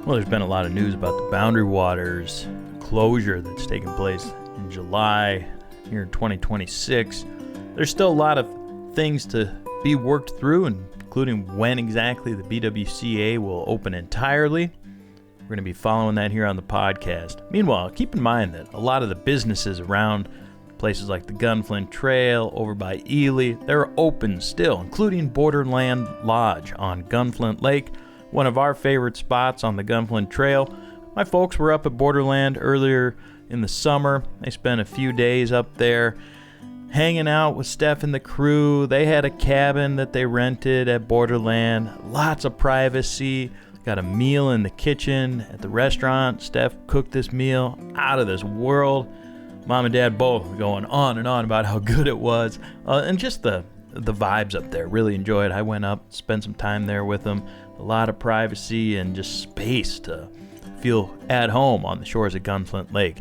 Well, there's been a lot of news about the Boundary Waters closure that's taking place in July here in 2026. There's still a lot of things to be worked through, including when exactly the BWCA will open entirely. We're going to be following that here on the podcast. Meanwhile, keep in mind that a lot of the businesses around places like the Gunflint Trail over by Ely, they're open still, including Borderland Lodge on Gunflint Lake, one of our favorite spots on the Gunflint Trail. My folks were up at Borderland earlier in the summer. They spent a few days up there hanging out with Steph and the crew. They had a cabin that they rented at Borderland. Lots of privacy. Got a meal in the kitchen at the restaurant. Steph cooked this meal out of this world. Mom and Dad both going on and on about how good it was. And just the vibes up there. Really enjoyed it. I went up, spent some time there with them. A lot of privacy and just space to feel at home on the shores of Gunflint Lake.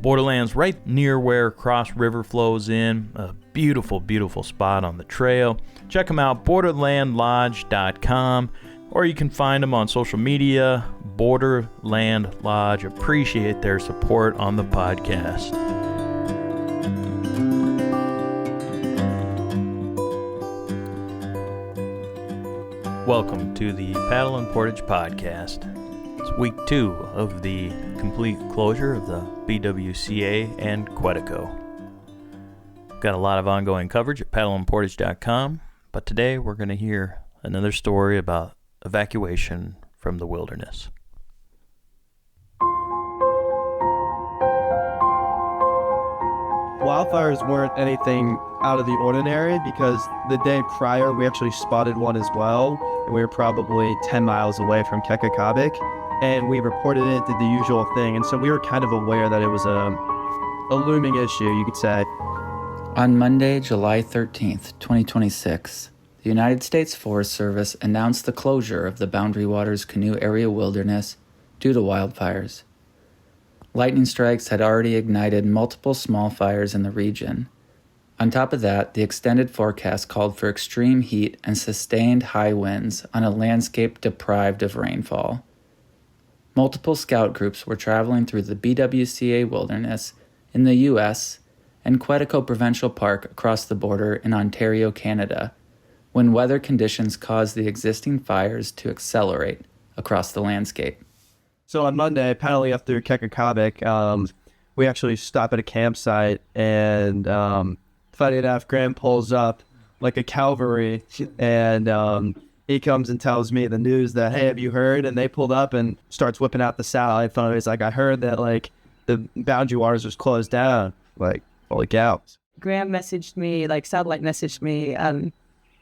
Borderland's right near where Cross River flows in. A beautiful, beautiful spot on the trail. Check them out, borderlandlodge.com, or you can find them on social media, Borderland Lodge. Appreciate their support on the podcast. Welcome to the Paddle and Portage Podcast. It's week 2 of the complete closure of the BWCA and Quetico. Got a lot of ongoing coverage at paddleandportage.com, but today we're going to hear another story about evacuation from the wilderness. Wildfires weren't anything out of the ordinary because the day prior we actually spotted one as well, and we were probably 10 miles away from Kekakabik, and we reported it, did the usual thing, and so we were kind of aware that it was a looming issue, you could say. On Monday, July 13th, 2026, the United States Forest Service announced the closure of the Boundary Waters Canoe Area Wilderness due to wildfires. Lightning strikes had already ignited multiple small fires in the region. On top of that, the extended forecast called for extreme heat and sustained high winds on a landscape deprived of rainfall. Multiple scout groups were traveling through the BWCA wilderness in the U.S. and Quetico Provincial Park across the border in Ontario, Canada, when weather conditions caused the existing fires to accelerate across the landscape. So on Monday, paddling up through Kekakabik, we actually stop at a campsite, and funny enough, Graham pulls up like a cavalry, and he comes and tells me the news that, hey, have you heard? And they pulled up and starts whipping out the satellite phone. He's like, I heard that like the Boundary Waters was closed down. Like, holy cow. Graham messaged me, like satellite messaged me.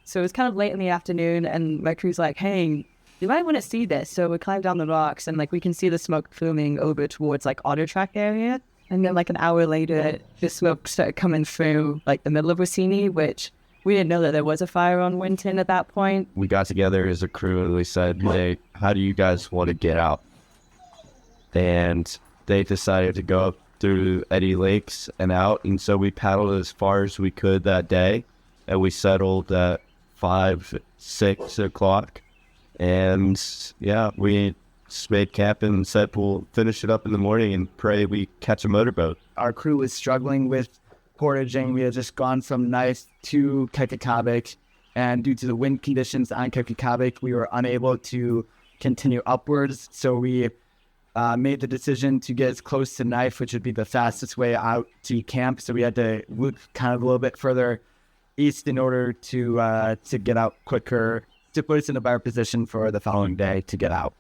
So it was kind of late in the afternoon, and my crew's like, hey, you might want to see this. So we climbed down the rocks, and like we can see the smoke filming over towards like Otter Track area. And then like an hour later, the smoke started coming through like the middle of Rossini, which we didn't know that there was a fire on Winton at that point. We got together as a crew and we said, hey, how do you guys want to get out? And they decided to go up through Eddy Lakes and out. And so we paddled as far as we could that day. And we settled at 6 o'clock. And yeah, we just made camp and said we'll finish it up in the morning and pray we catch a motorboat. Our crew was struggling with portaging. We had just gone from Knife to Kekakabik, and due to the wind conditions on Kekakabik, we were unable to continue upwards. So we made the decision to get as close to Knife, which would be the fastest way out to camp. So we had to loop kind of a little bit further east in order to get out quicker, to put us in a better position for the following day to get out.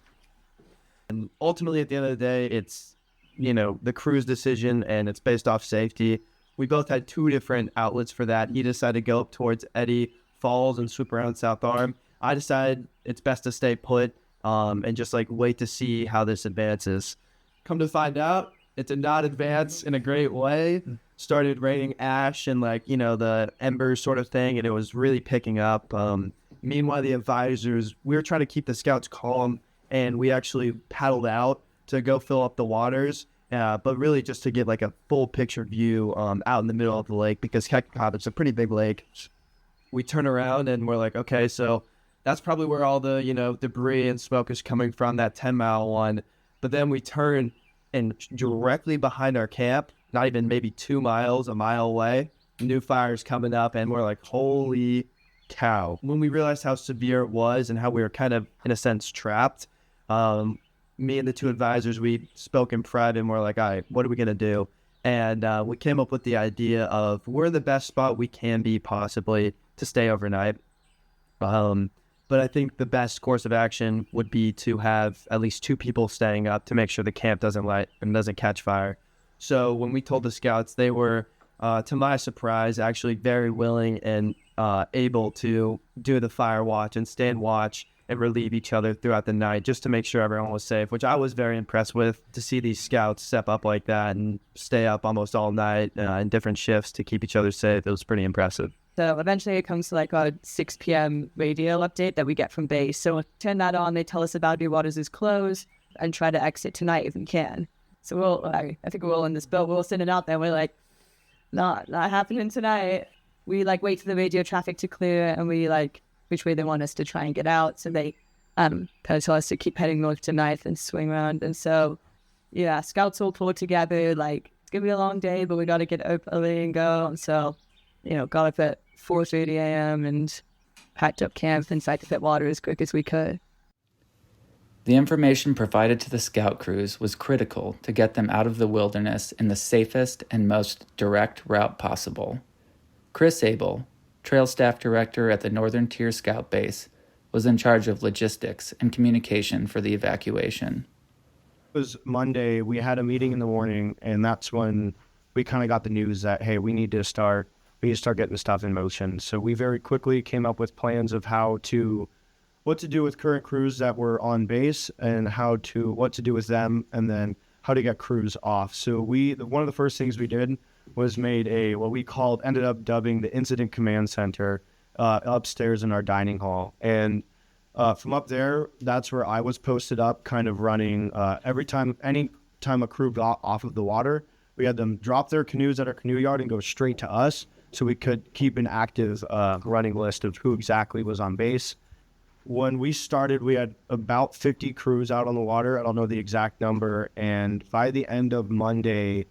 And ultimately, at the end of the day, it's, the crew's decision, and it's based off safety. We both had 2 different outlets for that. He decided to go up towards Eddy Falls and swoop around South Arm. I decided it's best to stay put and just like wait to see how this advances. Come to find out, it did not advance in a great way. Started raining ash and the embers sort of thing, and it was really picking up. Meanwhile, the advisors, we were trying to keep the scouts calm, and we actually paddled out to go fill up the waters, but really just to get like a full picture view out in the middle of the lake, because Kekakabik's a pretty big lake. We turn around and we're like, okay, so that's probably where all the, debris and smoke is coming from, that 10-mile one. But then we turn, and directly behind our camp, not even maybe 2 miles, a mile away, new fires coming up, and we're like, holy cow. When we realized how severe it was and how we were kind of, in a sense, trapped, me and the 2 advisors, we spoke in private, and we're like, all right, what are we going to do? And we came up with the idea of we're in the best spot we can be possibly to stay overnight. But I think the best course of action would be to have at least 2 people staying up to make sure the camp doesn't catch fire. So when we told the scouts, they were, to my surprise, actually very willing and able to do the fire watch and stand watch and relieve each other throughout the night just to make sure everyone was safe, which I was very impressed with, to see these scouts step up like that and stay up almost all night in different shifts to keep each other safe. It was pretty impressive. So eventually it comes to like a 6 p.m. radio update that we get from base. So we'll turn that on. They tell us the Boundary Waters is closed and try to exit tonight if we can. So I think we're all in this boat. We're all sitting out there. We're like, not happening tonight. We wait for the radio traffic to clear, and we which way they want us to try and get out. So they kind of tell us to keep heading north to 9th and swing around. And so, yeah, scouts all pulled together. It's going to be a long day, but we got to get up early and go. And so, got up at 4:30 a.m. and packed up camp and tried to fit water as quick as we could. The information provided to the scout crews was critical to get them out of the wilderness in the safest and most direct route possible. Chris Abel, Trail Staff Director at the Northern Tier Scout Base, was in charge of logistics and communication for the evacuation. It was Monday. We had a meeting in the morning, and that's when we kind of got the news that, hey, we need to start getting the stuff in motion. So we very quickly came up with plans of what to do with current crews that were on base, and what to do with them, and then how to get crews off. So one of the first things we did was made ended up dubbing the Incident Command Center upstairs in our dining hall. And from up there, that's where I was posted up, kind of running any time a crew got off of the water, we had them drop their canoes at our canoe yard and go straight to us, so we could keep an active running list of who exactly was on base. When we started, we had about 50 crews out on the water. I don't know the exact number. And by the end of Monday,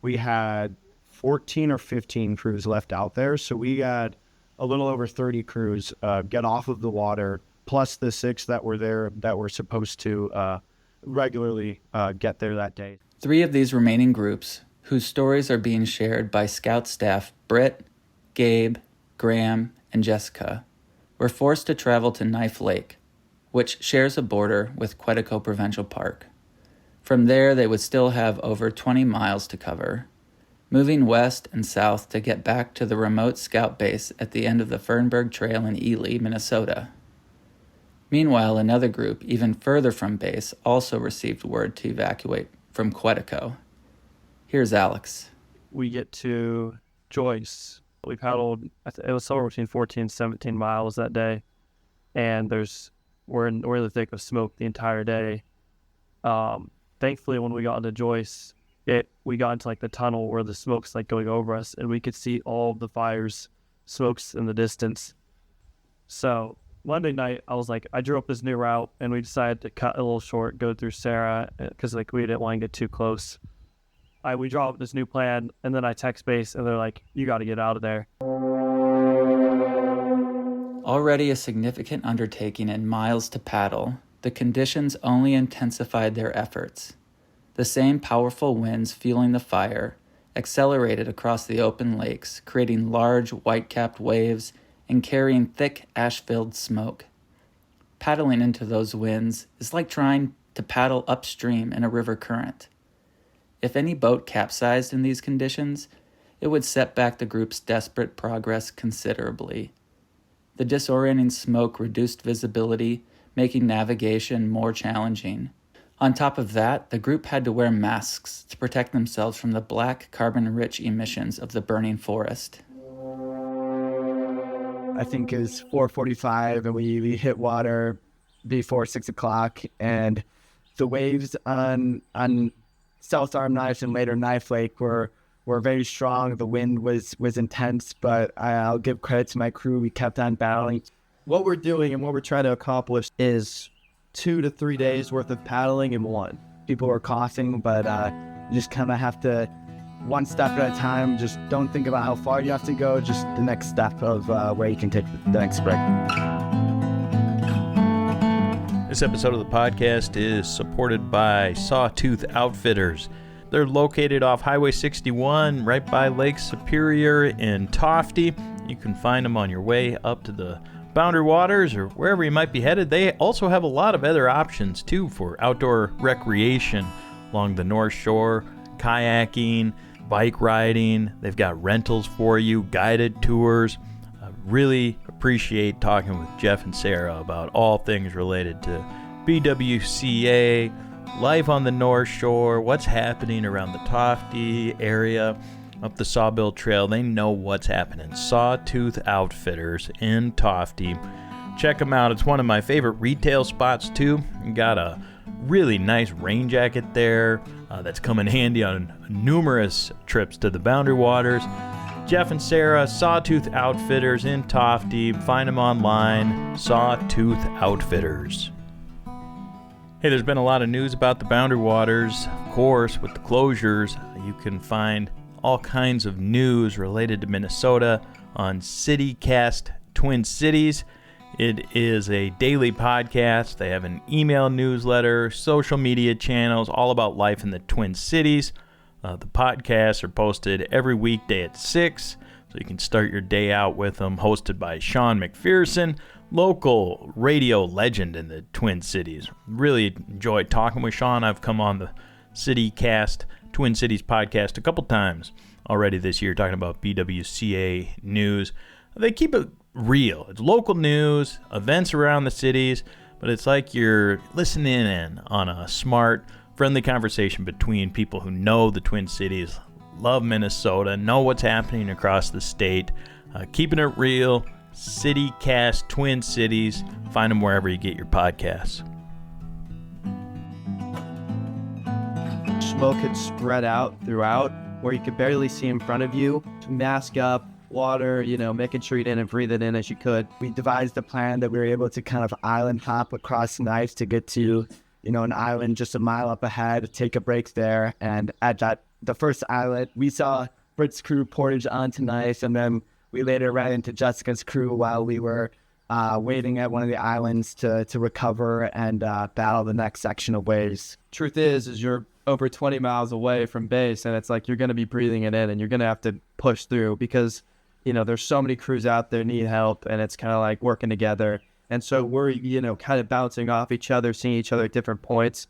we had 14 or 15 crews left out there. So we had a little over 30 crews get off of the water, plus the 6 that were there that were supposed to regularly get there that day. 3 of these remaining groups, whose stories are being shared by Scout staff Britt, Gabe, Graham, and Jessica, were forced to travel to Knife Lake, which shares a border with Quetico Provincial Park. From there, they would still have over 20 miles to cover, moving west and south to get back to the remote scout base at the end of the Fernberg Trail in Ely, Minnesota. Meanwhile, another group, even further from base, also received word to evacuate from Quetico. Here's Alex. We get to Joyce. We paddled, it was somewhere between 14 and 17 miles that day, and we're in the thick of smoke the entire day. Thankfully, when we got into Joyce, we got into the tunnel where the smoke's going over us, and we could see all the fires, smokes in the distance. So Monday night, I drew up this new route, and we decided to cut a little short, go through Sarah, because we didn't want to get too close. We draw up this new plan, and then I text base, and they're like, you got to get out of there. Already a significant undertaking and miles to paddle, the conditions only intensified their efforts. The same powerful winds fueling the fire accelerated across the open lakes, creating large white-capped waves and carrying thick ash-filled smoke. Paddling into those winds is like trying to paddle upstream in a river current. If any boat capsized in these conditions, it would set back the group's desperate progress considerably. The disorienting smoke reduced visibility, making navigation more challenging. On top of that, the group had to wear masks to protect themselves from the black, carbon-rich emissions of the burning forest. I think it was 4:45, and we hit water before 6 o'clock, and the waves on South Arm Knife and later Knife Lake were very strong. The wind was intense, but I'll give credit to my crew. We kept on battling. what we're doing and what we're trying to accomplish is 2 to 3 days worth of paddling in one. People are coughing, but you just kind of have to, one step at a time. Just don't think about how far you have to go, just the next step of where you can take the next break. This episode of the podcast is supported by Sawtooth Outfitters. They're located off Highway 61 right by Lake Superior in Tofty. You can find them on your way up to the Boundary Waters or wherever you might be headed. They also have a lot of other options too for outdoor recreation along the North Shore, kayaking, bike riding. They've got rentals for you, guided tours. I really appreciate talking with Jeff and Sarah about all things related to BWCA, life on the North Shore, what's happening around the Tofty area, up the Sawbill Trail. They know what's happening. Sawtooth Outfitters in Tofty. Check them out. It's one of my favorite retail spots too. You got a really nice rain jacket there that's come in handy on numerous trips to the Boundary Waters. Jeff and Sarah, Sawtooth Outfitters in Tofty. Find them online, Sawtooth Outfitters. Hey, there's been a lot of news about the Boundary Waters. Of course, with the closures, you can find all kinds of news related to Minnesota on CityCast Twin Cities. It is a daily podcast. They have an email newsletter, social media channels, all about life in the Twin Cities. The podcasts are posted every weekday at 6, so you can start your day out with them. Hosted by Sean McPherson, local radio legend in the Twin Cities. Really enjoyed talking with Sean. I've come on the CityCast Twin Cities podcast a couple times already this year talking about BWCA news. They keep it real. It's local news, events around the cities, but it's like you're listening in on a smart, friendly conversation between people who know the Twin Cities, love Minnesota, know what's happening across the state, keeping it real. CityCast Twin Cities. Find them wherever you get your podcasts. Smoke had spread out throughout where you could barely see in front of you. Mask up, water, making sure you didn't breathe it in as you could. We devised a plan that we were able to kind of island hop across the ice to get to, an island just a mile up ahead, take a break there. And at the first island, we saw Britt's crew portage onto ice, and then we later ran into Jessica's crew while we were waiting at one of the islands to recover and battle the next section of waves. Truth is you're over 20 miles away from base, and it's like you're going to be breathing it in, and you're going to have to push through because, there's so many crews out there need help, and it's kind of like working together. And so we're, kind of bouncing off each other, seeing each other at different points,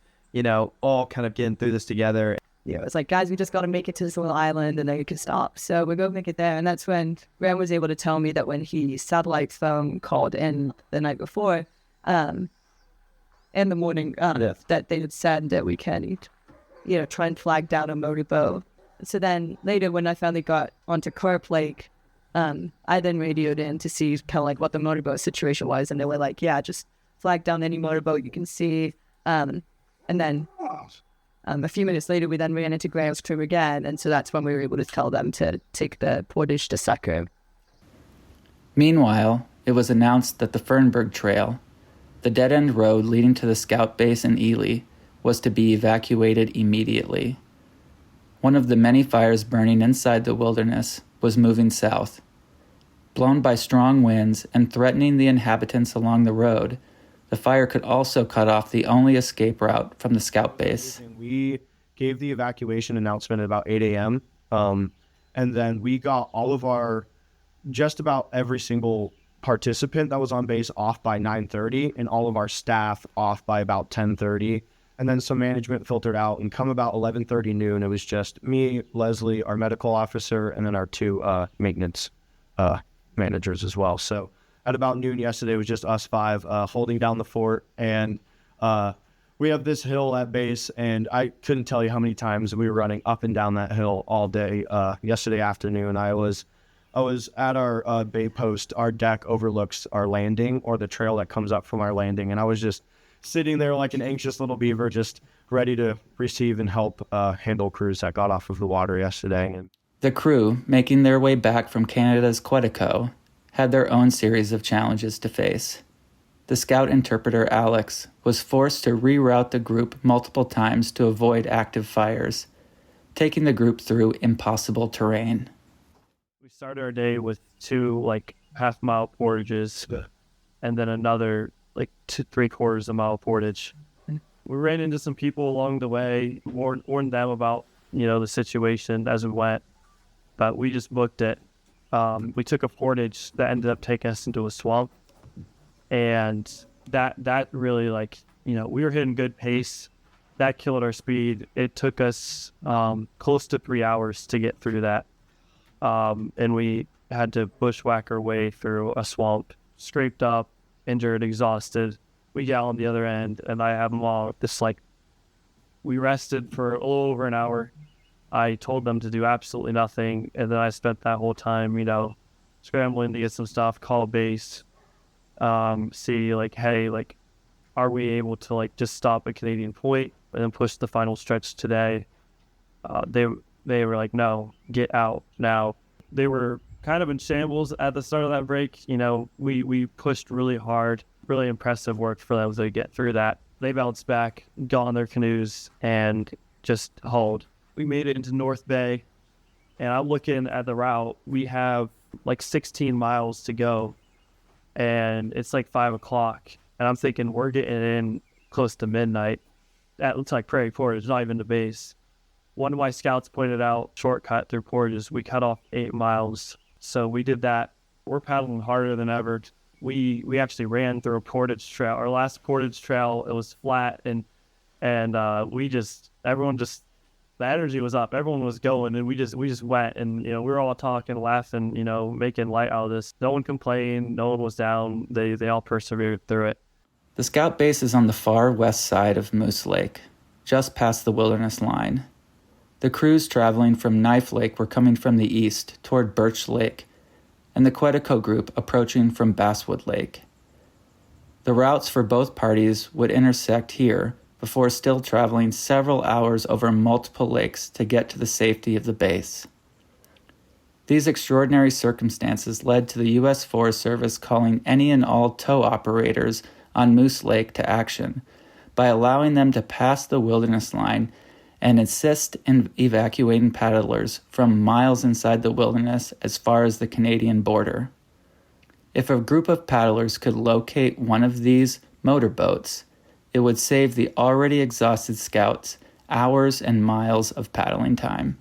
all kind of getting through this together. It's like, guys, we just got to make it to this little island and then you can stop. So we go make it there. And that's when Graham was able to tell me that when he satellite phone called in the night before, in the morning, that they had said that we can, try and flag down a motorboat. So then later when I finally got onto Carp Lake, I then radioed in to see kind of like what the motorboat situation was. And they were like, yeah, just flag down any motorboat you can see. And then a few minutes later, we then ran into Graham's crew again, and so that's when we were able to tell them to take the portage to Sucker. Meanwhile, it was announced that the Fernberg Trail, the dead-end road leading to the scout base in Ely, was to be evacuated immediately. One of the many fires burning inside the wilderness was moving south. Blown by strong winds and threatening the inhabitants along the road, the fire could also cut off the only escape route from the scout base. We gave the evacuation announcement at about 8 a.m. And then we got just about every single participant that was on base off by 9:30 and all of our staff off by about 10:30. And then some management filtered out, and come about 11:30 noon, it was just me, Leslie, our medical officer, and then our two maintenance managers as well. So at about noon yesterday, it was just us five holding down the fort. And we have this hill at base, and I couldn't tell you how many times we were running up and down that hill all day. Yesterday afternoon, I was at our bay post. Our deck overlooks our landing, or the trail that comes up from our landing, and I was just sitting there like an anxious little beaver, just ready to receive and help handle crews that got off of the water yesterday. The crew, making their way back from Canada's Quetico, had their own series of challenges to face. The scout interpreter Alex was forced to reroute the group multiple times to avoid active fires, taking the group through impossible terrain. We started our day with 2 half-mile portages, and then another 3/4 of a mile portage. We ran into some people along the way, warned them about the situation as we went, but we just booked it. We took a portage that ended up taking us into a swamp, and that really we were hitting good pace. That killed our speed. It took us close to 3 hours to get through that, and we had to bushwhack our way through a swamp, scraped up, injured, exhausted. We got on the other end, and I have them all we rested for a little over an hour. I told them to do absolutely nothing, and then I spent that whole time, scrambling to get some stuff, call base, see, hey, are we able to, just stop at Canadian Point and then push the final stretch today? They were like, no, get out now. They were kind of in shambles at the start of that break. We pushed really hard, really impressive work for them to get through that. They bounced back, got on their canoes, and just hauled. We made it into North Bay, and I'm looking at the route. We have 16 miles to go, and it's 5 o'clock. And I'm thinking we're getting in close to midnight. That looks like Prairie Portage, not even the base. One of my scouts pointed out shortcut through portages. We cut off 8 miles. So we did that. We're paddling harder than ever. We actually ran through a portage trail. Our last portage trail, it was flat, and everyone just, the energy was up. Everyone was going, and we just went, and we were all talking, laughing, making light out of this. No one complained. No one was down. They all persevered through it. The scout base is on the far west side of Moose Lake, just past the wilderness line. The crews traveling from Knife Lake were coming from the east toward Birch Lake, and the Quetico group approaching from Basswood Lake. The routes for both parties would intersect here before still traveling several hours over multiple lakes to get to the safety of the base. These extraordinary circumstances led to the U.S. Forest Service calling any and all tow operators on Moose Lake to action by allowing them to pass the wilderness line and assist in evacuating paddlers from miles inside the wilderness as far as the Canadian border. If a group of paddlers could locate one of these motorboats, it would save the already exhausted scouts hours and miles of paddling time.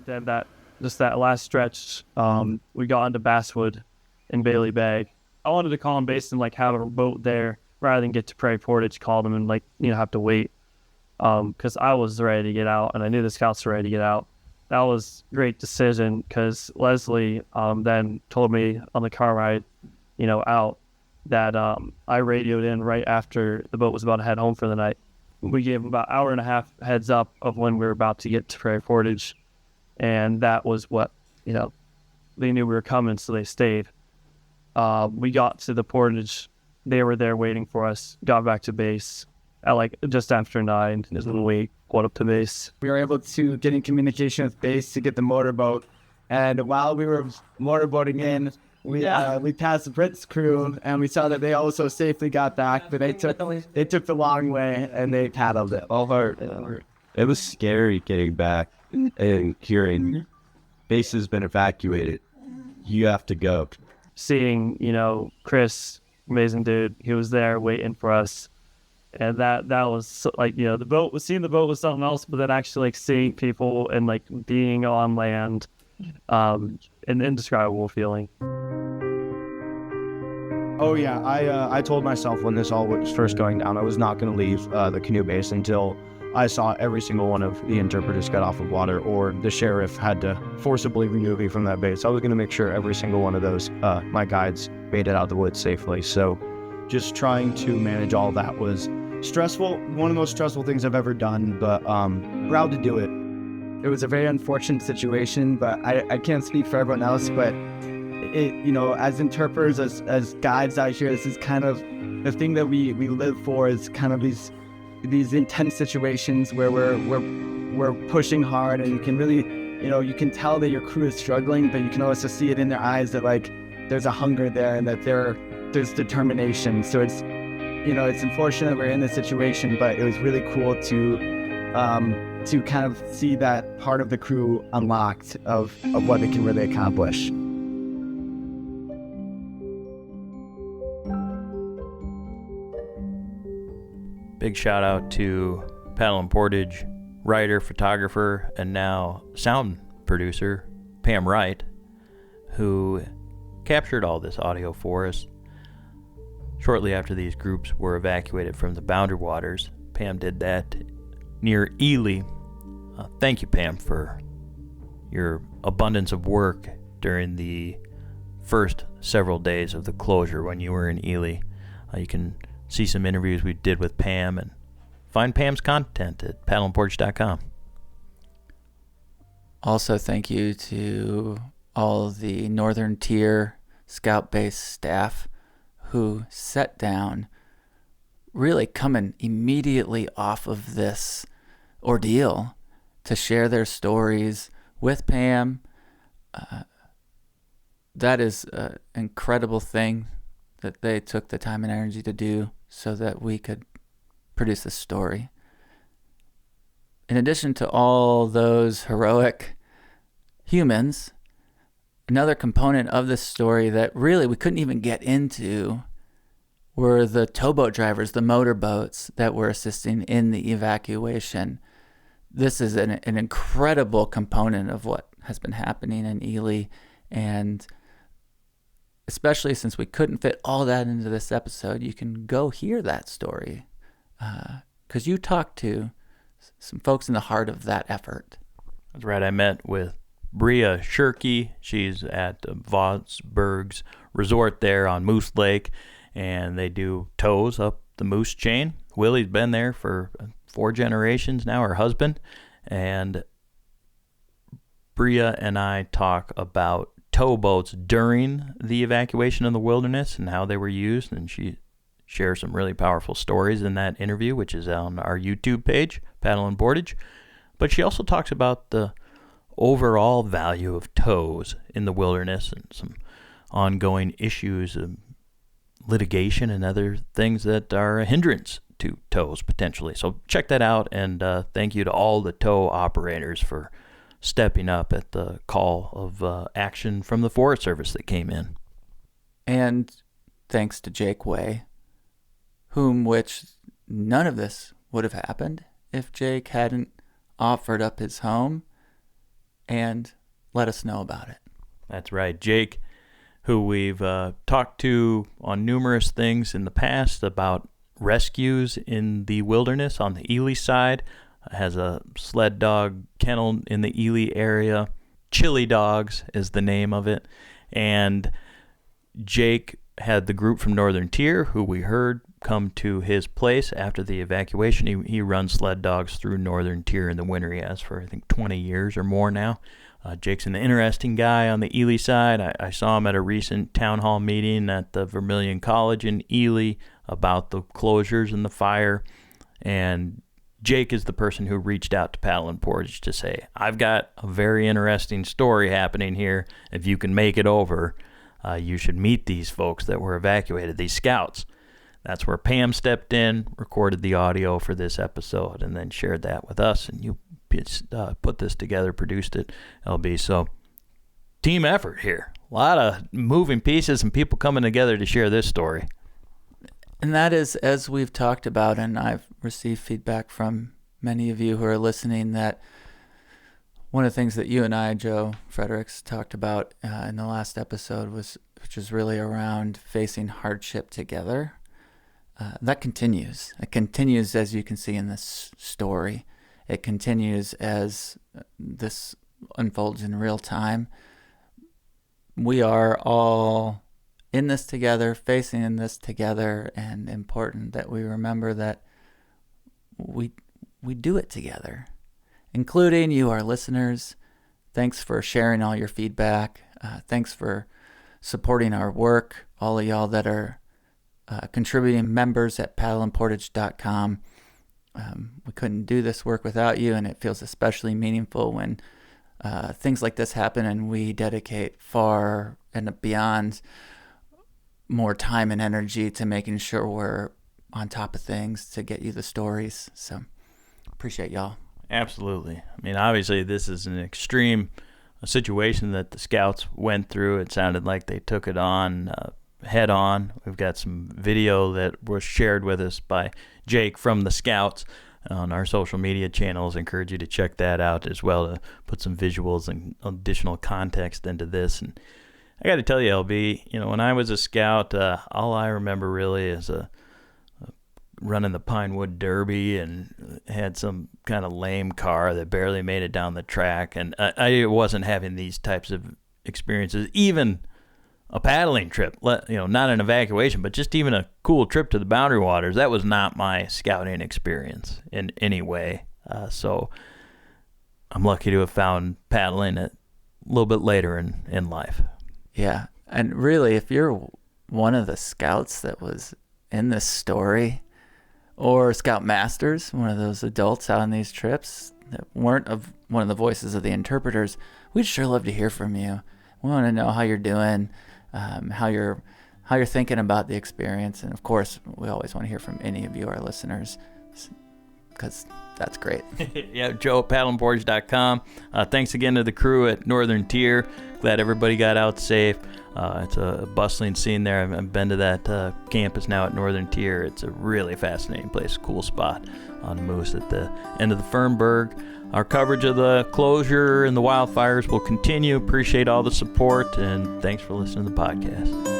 Then that last stretch, we got into Basswood in Bailey Bay. I wanted to call them based on have a boat there rather than get to Prairie Portage, call them and have to wait. Because I was ready to get out, and I knew the scouts were ready to get out. That was a great decision, because Leslie then told me on the car ride, out, that I radioed in right after the boat was about to head home for the night. We gave them about an hour and a half heads up of when we were about to get to Prairie Portage, and that was what, they knew we were coming, so they stayed. We got to the portage. They were there waiting for us, got back to base at just after 9 is when we went up to base. We were able to get in communication with base to get the motorboat, and while we were motorboating in, we passed the Brits crew, and we saw that they also safely got back, but they took the long way and they paddled it all hard. It was scary getting back and hearing base has been evacuated. You have to go. Seeing, Chris, amazing dude, he was there waiting for us. And that was seeing the boat was something else, but then actually seeing people and being on land, an indescribable feeling. Oh yeah, I told myself when this all was first going down, I was not going to leave the canoe base until I saw every single one of the interpreters get off of water, or the sheriff had to forcibly remove me from that base. I was going to make sure every single one of those my guides made it out of the woods safely. So just trying to manage all that was stressful, one of the most stressful things I've ever done, but proud to do it. It was a very unfortunate situation, but I can't speak for everyone else, but as interpreters, as guides out here, this is kind of the thing that we live for, is kind of these intense situations where we're pushing hard, and you can really, you can tell that your crew is struggling, but you can also see it in their eyes that there's a hunger there and that there's determination. So it's unfortunate we're in this situation, but it was really cool to kind of see that part of the crew unlocked of what they can really accomplish. Big shout out to Paddle and Portage writer, photographer, and now sound producer Pam Wright, who captured all this audio for us. Shortly after these groups were evacuated from the Boundary Waters, Pam did that near Ely. Thank you, Pam, for your abundance of work during the first several days of the closure when you were in Ely. You can see some interviews we did with Pam and find Pam's content at paddleandportage.com. Also, thank you to all the Northern Tier Scout Base staff who sat down, really coming immediately off of this ordeal to share their stories with Pam. That is an incredible thing that they took the time and energy to do so that we could produce this story. In addition to all those heroic humans, another component of this story that really we couldn't even get into were the towboat drivers, the motorboats that were assisting in the evacuation. This is an incredible component of what has been happening in Ely, and especially since we couldn't fit all that into this episode, you can go hear that story because you talked to some folks in the heart of that effort. That's right. I met with Bria Shirky. She's at Vosburg's resort there on Moose Lake, and they do tows up the Moose chain. Willie's been there for 4 generations now, her husband, and Bria and I talk about towboats during the evacuation of the wilderness and how they were used, and she shares some really powerful stories in that interview, which is on our YouTube page, Paddle and Portage. But she also talks about the overall value of tows in the wilderness and some ongoing issues of litigation and other things that are a hindrance to tows potentially. So check that out, and thank you to all the tow operators for stepping up at the call of action from the Forest Service that came in. And thanks to Jake Way, which none of this would have happened if Jake hadn't offered up his home and let us know about it. That's right. Jake, who we've talked to on numerous things in the past about rescues in the wilderness on the Ely side, has a sled dog kennel in the Ely area. Chili Dogs is the name of it. And Jake had the group from Northern Tier, who we heard come to his place after the evacuation. He runs sled dogs through Northern Tier in the winter. He has for, I think, 20 years or more now. Jake's an interesting guy on the Ely side. I saw him at a recent town hall meeting at the Vermilion College in Ely about the closures and the fire. And Jake is the person who reached out to Paddle and Portage to say, I've got a very interesting story happening here. If you can make it over, you should meet these folks that were evacuated, these scouts. That's where Pam stepped in, recorded the audio for this episode, and then shared that with us. And you put this together, produced it, LB. So team effort here. A lot of moving pieces and people coming together to share this story. And that is, as we've talked about, and I've received feedback from many of you who are listening, that one of the things that you and I, Joe Fredericks, talked about in the last episode which was really around facing hardship together. That continues. It continues, as you can see in this story. It continues as this unfolds in real time. We are all in this together, facing in this together, and important that we remember that we do it together, including you, our listeners. Thanks for sharing all your feedback. Thanks for supporting our work, all of y'all that are contributing members at paddleandportage.com. We couldn't do this work without you, and it feels especially meaningful when things like this happen, and we dedicate far and beyond more time and energy to making sure we're on top of things to get you the stories. So appreciate y'all. Absolutely. I mean, obviously, this is an extreme situation that the scouts went through. It sounded like they took it on head on. We've got some video that was shared with us by Jake from the scouts on our social media channels. I encourage you to check that out as well to put some visuals and additional context into this. And I got to tell you, LB, when I was a scout, all I remember really is running the Pinewood Derby and had some kind of lame car that barely made it down the track. And I wasn't having these types of experiences, even a paddling trip, not an evacuation, but just even a cool trip to the Boundary Waters. That was not my scouting experience in any way. So I'm lucky to have found paddling a little bit later in life. Yeah. And really, if you're one of the scouts that was in this story, or Scout Masters, one of those adults out on these trips that weren't one of the voices of the interpreters, we'd sure love to hear from you. We want to know how you're doing, how you're thinking about the experience, and of course, we always want to hear from any of you, our listeners, because that's great. Yeah, Joe at paddleandboards.com. Thanks again to the crew at Northern Tier. Glad everybody got out safe. It's a bustling scene there. I've been to that campus now at Northern Tier. It's a really fascinating place, cool spot on Moose at the end of the Fernberg. Our coverage of the closure and the wildfires will continue. Appreciate all the support, and thanks for listening to the podcast.